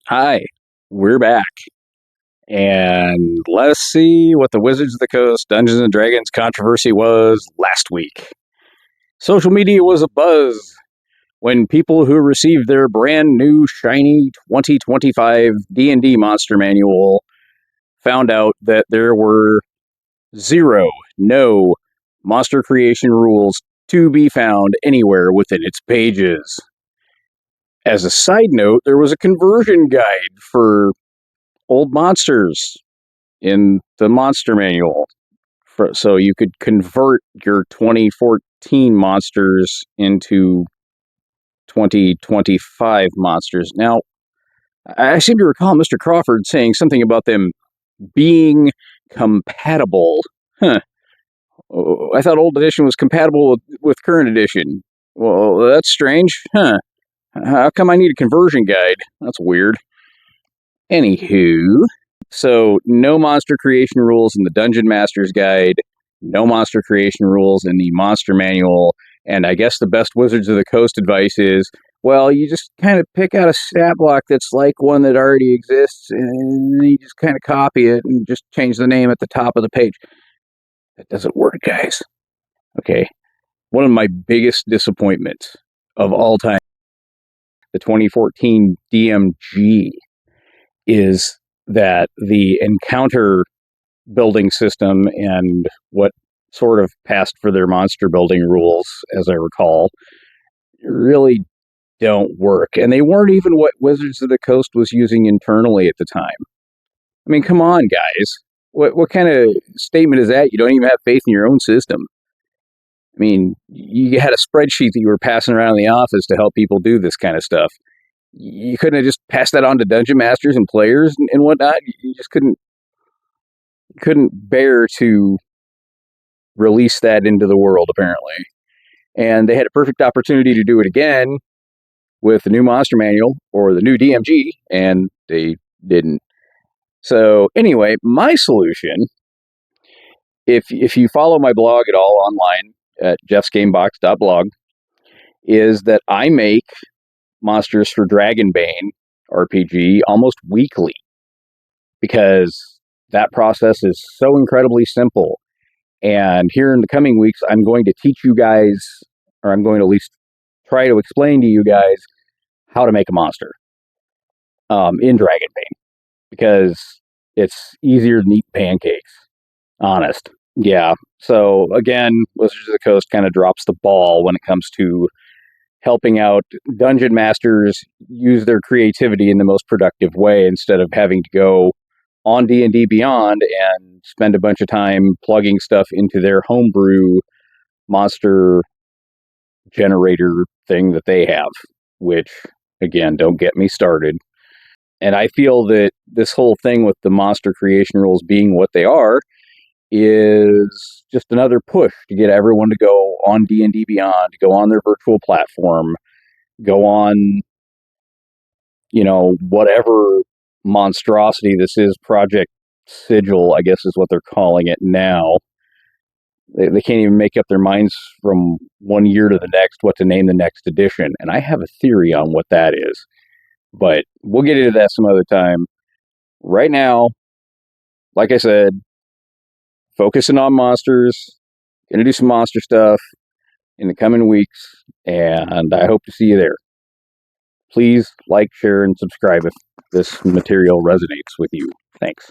Hi, we're back. And let's see what the Wizards of the Coast Dungeons and Dragons controversy was last week. Social media was abuzz when people who received their brand new shiny 2025 D&D monster manual found out that there were no monster creation rules to be found anywhere within its pages. As a side note, there was a conversion guide for old monsters in the monster manual, so you could convert your 2014 monsters into 2025 monsters. Now, I seem to recall Mr. Crawford saying something about them being compatible. Huh. Oh, I thought old edition was compatible with current edition. Well, that's strange. Huh. How come I need a conversion guide? That's weird. Anywho, so no monster creation rules in the Dungeon Master's Guide, no monster creation rules in the Monster Manual, and I guess the best Wizards of the Coast advice is, well, you just kind of pick out a stat block that's like one that already exists, and you just kind of copy it and just change the name at the top of the page. That doesn't work, guys. Okay. One of my biggest disappointments of all time, the 2014 DMG, is that the encounter building system and what sort of passed for their monster building rules, as I recall, really don't work. And they weren't even what Wizards of the Coast was using internally at the time. I mean, come on, guys. What kind of statement is that? You don't even have faith in your own system. I mean, you had a spreadsheet that you were passing around in the office to help people do this kind of stuff. You couldn't have just passed that on to dungeon masters and players and whatnot. You just couldn't bear to release that into the world, apparently. And they had a perfect opportunity to do it again with the new Monster Manual or the new DMG, and they didn't. So anyway, my solution, if you follow my blog at all online at jeffsgamebox.blog, is that I make monsters for Dragonbane RPG almost weekly, because that process is so incredibly simple. And here in the coming weeks, I'm going to teach you guys, or I'm going to at least try to explain to you guys how to make a monster in Dragonbane, because it's easier than eating pancakes. Honest. Yeah. So again, Wizards of the Coast kind of drops the ball when it comes to helping out dungeon masters use their creativity in the most productive way, instead of having to go on D&D Beyond and spend a bunch of time plugging stuff into their homebrew monster generator thing that they have, which, again, don't get me started. And I feel that this whole thing with the monster creation rules being what they are is just another push to get everyone to go on D&D Beyond, go on their virtual platform, go on, whatever monstrosity this is, Project Sigil, I guess is what they're calling it now. They can't even make up their minds from one year to the next what to name the next edition. And I have a theory on what that is. But we'll get into that some other time. Right now, like I said, focusing on monsters. Gonna do some monster stuff in the coming weeks. And I hope to see you there. Please like, share, and subscribe if this material resonates with you. Thanks.